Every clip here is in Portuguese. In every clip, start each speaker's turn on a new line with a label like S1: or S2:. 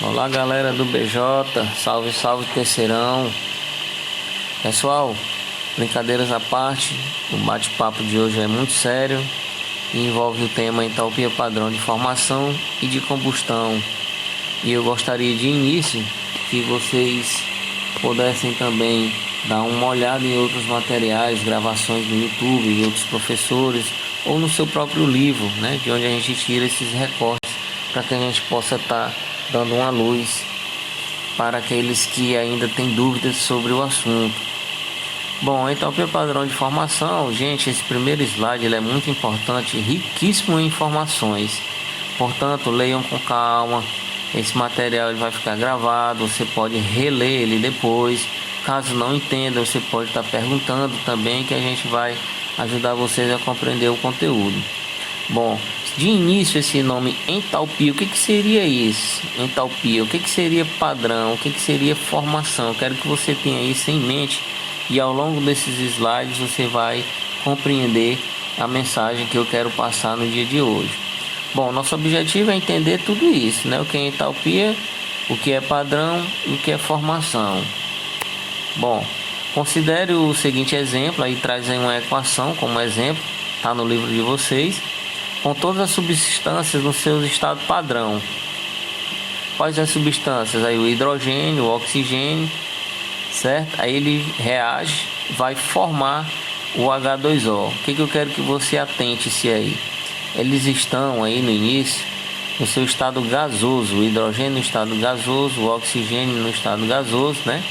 S1: Olá, galera do BJ, salve, salve, terceirão. Pessoal, brincadeiras à parte, o bate-papo de hoje é muito sério e envolve o tema entalpia padrão de formação e de combustão. E eu gostaria de início que vocês pudessem também dar uma olhada em outros materiais, gravações no YouTube de outros professores ou no seu próprio livro, né, de onde a gente tira esses recortes para que a gente possa estar dando uma luz para aqueles que ainda têm dúvidas sobre o assunto. Bom, entalpia padrão de formação, gente, esse primeiro slide ele é muito importante, riquíssimo em informações. Portanto, leiam com calma. Esse material ele vai ficar gravado, você pode reler ele depois. Caso não entenda, você pode estar perguntando também, que a gente vai ajudar vocês a compreender o conteúdo. Bom, de início, esse nome entalpia, o que seria isso? Entalpia, o que seria padrão, o que seria formação? Eu quero que você tenha isso em mente e ao longo desses slides você vai compreender a mensagem que eu quero passar no dia de hoje. Bom, nosso objetivo é entender tudo isso, né? O que é entalpia, o que é padrão e o que é formação. Bom, considere o seguinte exemplo, aí traz aí uma equação como exemplo, está no livro de vocês, com todas as substâncias no seu estado padrão. Quais as substâncias? Aí o hidrogênio, o oxigênio, certo? Aí ele reage, vai formar o H2O. O que eu quero que você atente-se aí? Eles estão aí no início no seu estado gasoso, o hidrogênio no estado gasoso, o oxigênio no estado gasoso, né?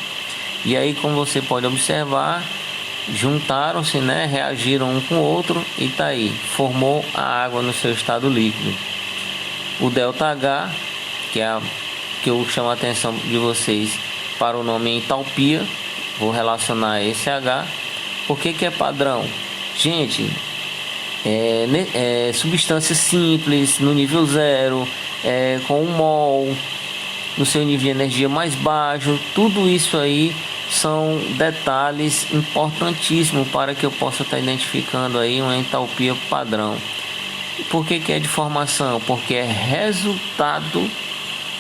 S1: E aí, como você pode observar, juntaram-se, né? Reagiram um com o outro e tá aí, formou a água no seu estado líquido. O ΔH, que eu chamo a atenção de vocês para o nome entalpia, vou relacionar esse H. Por que é padrão? Gente, substâncias simples no nível zero, com 1 mol, no seu nível de energia mais baixo, tudo isso aí são detalhes importantíssimos para que eu possa estar identificando aí uma entalpia padrão. Por que é de formação? Porque é resultado,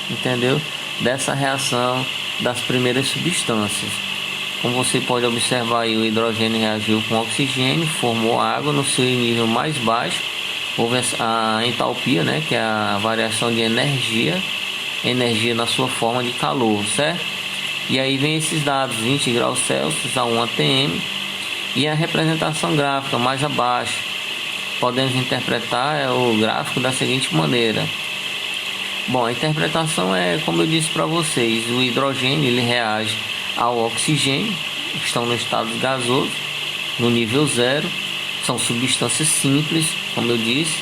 S1: entendeu? Dessa reação das primeiras substâncias. Como você pode observar aí, o hidrogênio reagiu com o oxigênio, formou água no seu nível mais baixo. Houve a entalpia, né, que é a variação de energia na sua forma de calor, certo? E aí vem esses dados, 20 graus Celsius a 1 atm, e a representação gráfica mais abaixo. Podemos interpretar o gráfico da seguinte maneira. Bom, a interpretação é como eu disse para vocês, o hidrogênio ele reage ao oxigênio, estão no estado gasoso, no nível zero, são substâncias simples, como eu disse,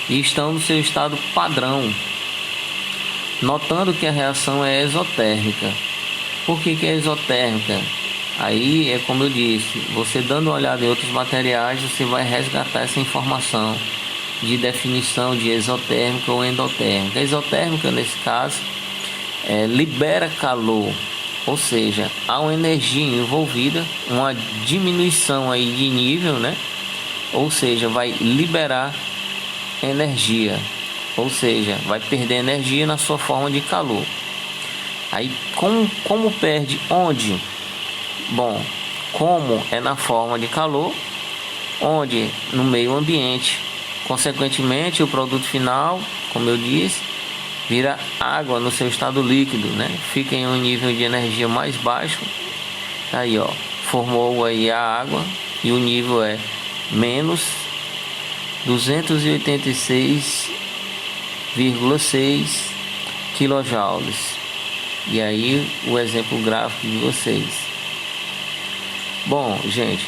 S1: e estão no seu estado padrão, notando que a reação é exotérmica. Por que é exotérmica? Aí é como eu disse, você dando uma olhada em outros materiais, você vai resgatar essa informação de definição de exotérmica ou endotérmica. A exotérmica, nesse caso, libera calor, ou seja, há uma energia envolvida, uma diminuição aí de nível, né? Ou seja, vai liberar energia, ou seja, vai perder energia na sua forma de calor. Aí como perde onde? Bom, como é na forma de calor, onde no meio ambiente. Consequentemente, o produto final, como eu disse, vira água no seu estado líquido, né? Fica em um nível de energia mais baixo. Aí, ó, formou aí a água e o nível é menos 286,6 kJ. E aí o exemplo gráfico de vocês. Bom, gente,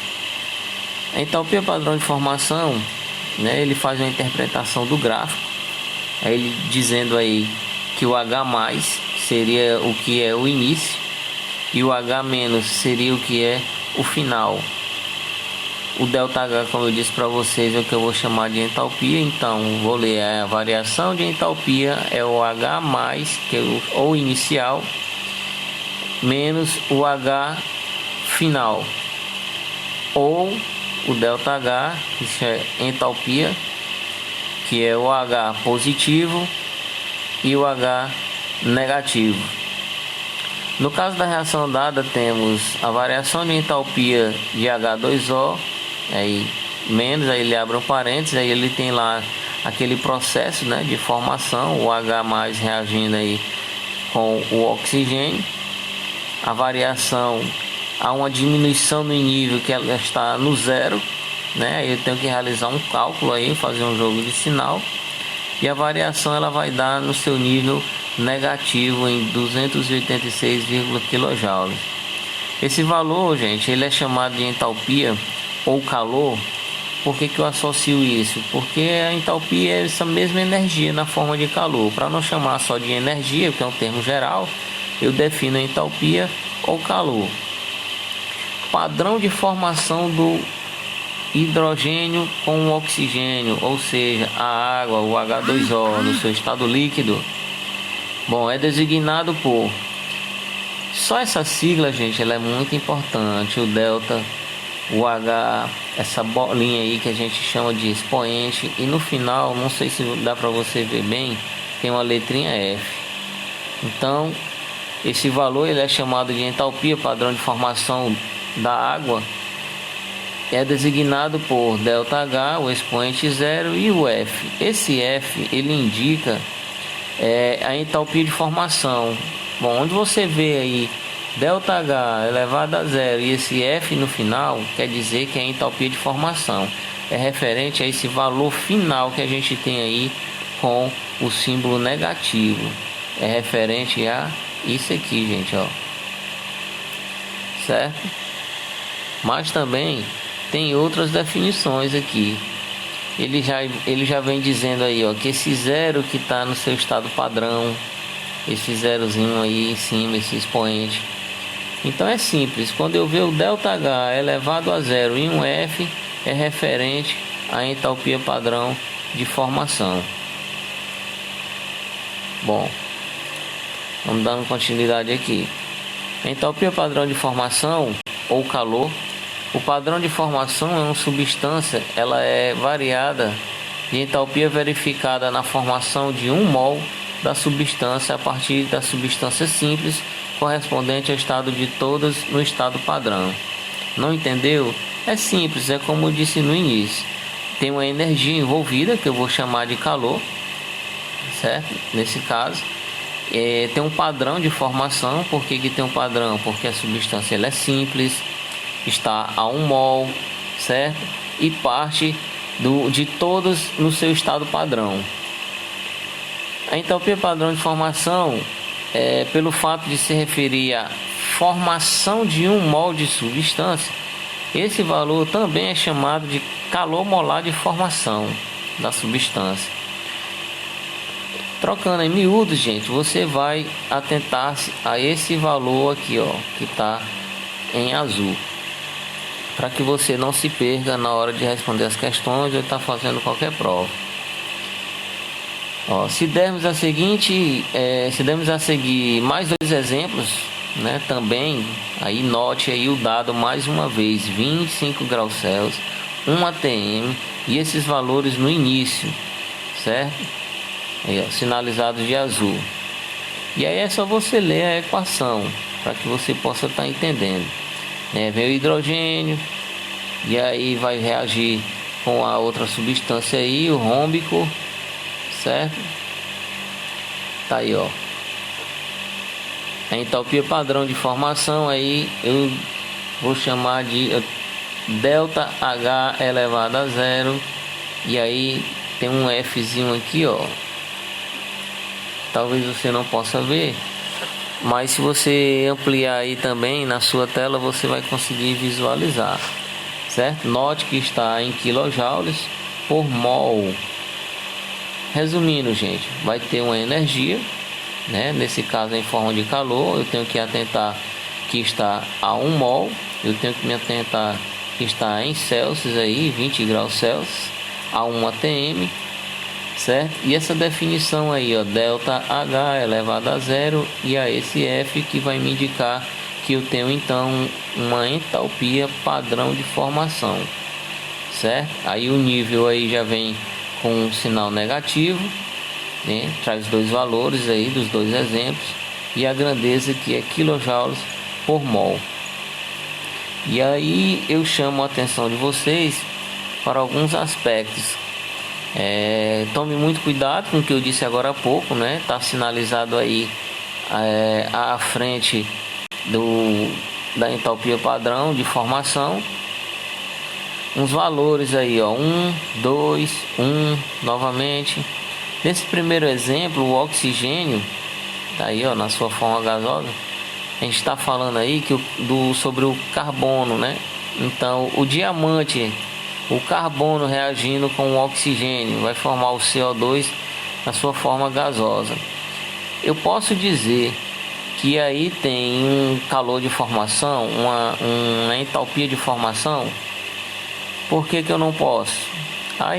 S1: a entalpia padrão de formação, né, ele faz uma interpretação do gráfico, ele dizendo aí que o H+ seria o que é o início e o H- seria o que é o final. O ΔH, como eu disse para vocês, é o que eu vou chamar de entalpia. Então vou ler a variação de entalpia, é o H+, que é o inicial, menos o H final, ou o ΔH, que é entalpia, que é o H positivo e o H negativo. No caso da reação dada, temos a variação de entalpia de H2O, aí menos, aí ele abre um parênteses, aí ele tem lá aquele processo, né, de formação, o H mais reagindo aí com o oxigênio. A variação, há uma diminuição no nível que ela está no zero, né? Aí eu tenho que realizar um cálculo aí, fazer um jogo de sinal, e a variação ela vai dar no seu nível negativo em 286 kJ. Esse valor, gente, ele é chamado de entalpia ou calor. Por que eu associo isso? Porque a entalpia é essa mesma energia na forma de calor. Para não chamar só de energia, que é um termo geral, eu defino a entalpia ou calor. Padrão de formação do hidrogênio com o oxigênio, ou seja, a água, o H2O, no seu estado líquido. Bom, é designado por... Só essa sigla, gente, ela é muito importante. O delta, o H, essa bolinha aí que a gente chama de expoente. E no final, não sei se dá para você ver bem, tem uma letrinha F. Então, esse valor ele é chamado de entalpia, padrão de formação da água. É designado por ΔH, o expoente zero, e o F. Esse F ele indica a entalpia de formação. Bom, onde você vê aí ΔH elevado a zero e esse F no final, quer dizer que é a entalpia de formação. É referente a esse valor final que a gente tem aí com o símbolo negativo. É referente a isso aqui, gente, ó. Certo? Mas também tem outras definições aqui. Ele já vem dizendo aí, ó, que esse zero que está no seu estado padrão, esse zerozinho aí em cima, esse expoente. Então é simples, quando eu ver o ΔH elevado a zero e um F, é referente à entalpia padrão de formação. Bom, vamos dando continuidade aqui. Entalpia padrão de formação ou calor. O padrão de formação é uma substância, ela é variada de entalpia verificada na formação de 1 mol da substância a partir da substância simples correspondente ao estado de todas no estado padrão. Não entendeu? É simples, é como eu disse no início. Tem uma energia envolvida que eu vou chamar de calor, certo? Nesse caso, tem um padrão de formação. Por que tem um padrão? Porque a substância ela é simples, está a 1 mol, certo? E parte de todas no seu estado padrão. A entalpia padrão de formação, pelo fato de se referir à formação de 1 mol de substância, esse valor também é chamado de calor molar de formação da substância. Trocando em miúdos, gente, você vai atentar-se a esse valor aqui, ó, que está em azul, para que você não se perca na hora de responder as questões ou estar fazendo qualquer prova. Ó, se dermos a seguir mais 2 exemplos, né, também, aí note aí o dado mais uma vez, 25 graus Celsius, 1 atm e esses valores no início, certo? Aí, ó, sinalizados de azul. E aí é só você ler a equação para que você possa estar entendendo. Vem o hidrogênio e aí vai reagir com a outra substância aí, o rômbico, certo? Tá aí, ó. A entalpia padrão de formação aí eu vou chamar de ΔH elevado a zero, e aí tem um Fzinho aqui, ó. Talvez você não possa ver, mas se você ampliar aí também na sua tela, você vai conseguir visualizar, certo? Note que está em quilojoules por mol. Resumindo, gente, vai ter uma energia, né? Nesse caso em forma de calor, eu tenho que atentar que está a 1 mol, eu tenho que me atentar que está em Celsius aí, 20 graus Celsius, a 1 atm, certo? E essa definição aí, ó, ΔH elevado a zero e a esse F que vai me indicar que eu tenho então uma entalpia padrão de formação, certo? Aí o nível aí já vem com um sinal negativo, né? Traz dois valores aí dos dois exemplos, e a grandeza que é quilojoules por mol. E aí eu chamo a atenção de vocês para alguns aspectos. Tome muito cuidado com o que eu disse agora há pouco, né? Está sinalizado aí à frente da entalpia padrão de formação uns valores aí, ó, 1, 2, 1 novamente. Nesse primeiro exemplo, o oxigênio tá aí, ó, na sua forma gasosa. A gente está falando aí sobre o carbono, né? Então o diamante, o carbono reagindo com o oxigênio vai formar o CO2 na sua forma gasosa. Eu posso dizer que aí tem um calor de formação, uma entalpia de formação. Por que eu não posso?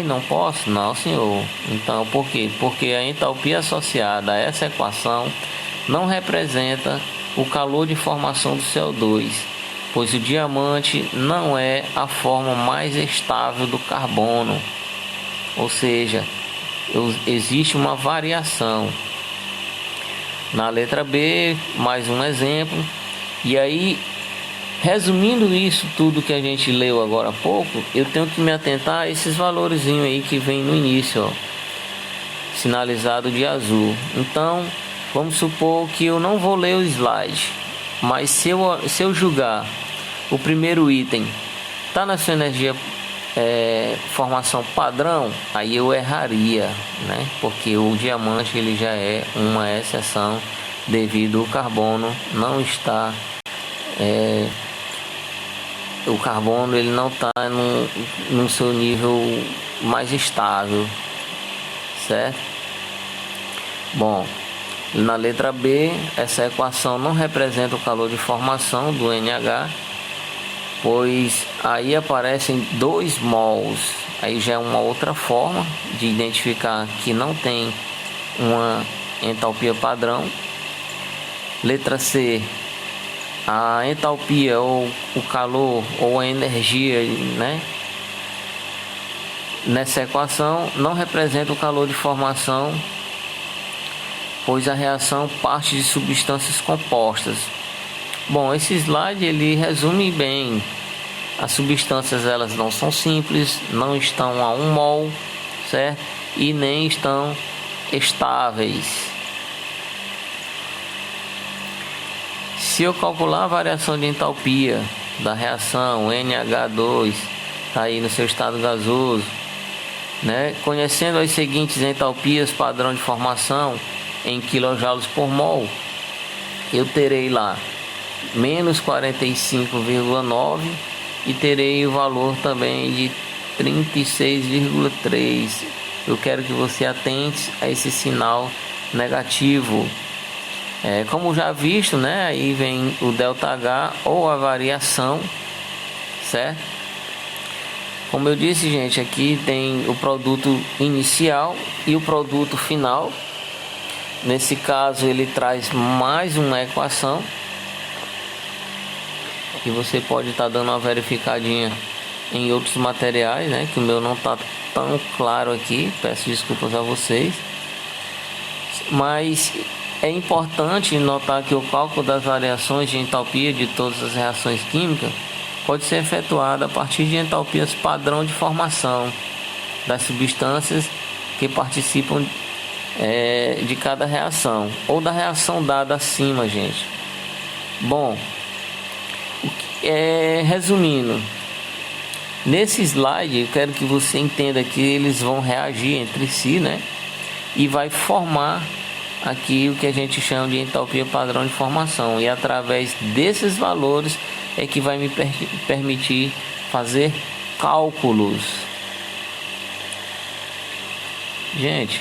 S1: Não posso? Não, senhor. Então, por quê? Porque a entalpia associada a essa equação não representa o calor de formação do CO2, pois o diamante não é a forma mais estável do carbono. Ou seja, existe uma variação. Na letra B, mais um exemplo. E aí, resumindo isso tudo que a gente leu agora há pouco, eu tenho que me atentar a esses valores aí que vem no início, ó, sinalizado de azul. Então, vamos supor que eu não vou ler o slide, mas se eu julgar o primeiro item está na sua energia formação padrão, aí eu erraria, né? Porque o diamante ele já é uma exceção devido ao carbono não estar o carbono ele não está no seu nível mais estável, certo? Bom, na letra B, essa equação não representa o calor de formação do NH, pois aí aparecem 2 mols. Aí já é uma outra forma de identificar que não tem uma entalpia padrão. Letra C, a entalpia ou o calor ou a energia, né, nessa equação não representa o calor de formação, pois a reação parte de substâncias compostas. Bom, esse slide ele resume bem. As substâncias elas não são simples, não estão a 1 mol, certo? E nem estão estáveis. Se eu calcular a variação de entalpia da reação NH2, tá aí no seu estado gasoso, né? Conhecendo as seguintes entalpias padrão de formação em quilojoules por mol, eu terei lá menos 45,9 e terei o valor também de 36,3. Eu quero que você atente a esse sinal negativo. Como já visto, né? Aí vem o ΔH ou a variação, certo? Como eu disse, gente, aqui tem o produto inicial e o produto final. Nesse caso, ele traz mais uma equação e você pode estar dando uma verificadinha em outros materiais, né? Que o meu não está tão claro aqui. Peço desculpas a vocês, mas é importante notar que o cálculo das variações de entalpia de todas as reações químicas pode ser efetuado a partir de entalpias padrão de formação das substâncias que participam de cada reação ou da reação dada acima, gente. Bom, resumindo, nesse slide eu quero que você entenda que eles vão reagir entre si, né? E vai formar aqui o que a gente chama de entalpia padrão de formação, e através desses valores é que vai me permitir fazer cálculos. Gente,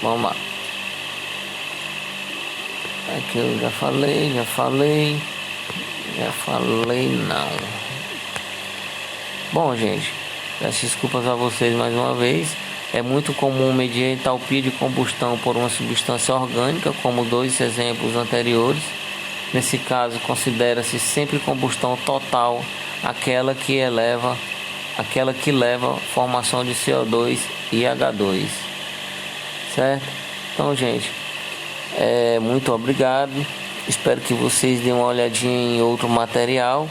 S1: vamos lá. Aqui eu já falei não. Bom, gente, peço desculpas a vocês mais uma vez. É muito comum medir a entalpia de combustão por uma substância orgânica, como dois exemplos anteriores. Nesse caso, considera-se sempre combustão total aquela que leva à formação de CO2 e H2, certo? Então, gente, muito obrigado. Espero que vocês deem uma olhadinha em outro material,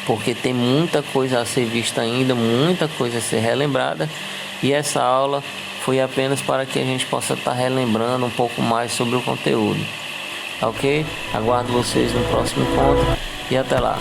S1: porque tem muita coisa a ser vista ainda, muita coisa a ser relembrada, e essa aula foi apenas para que a gente possa estar relembrando um pouco mais sobre o conteúdo. Ok? Aguardo vocês no próximo encontro e até lá.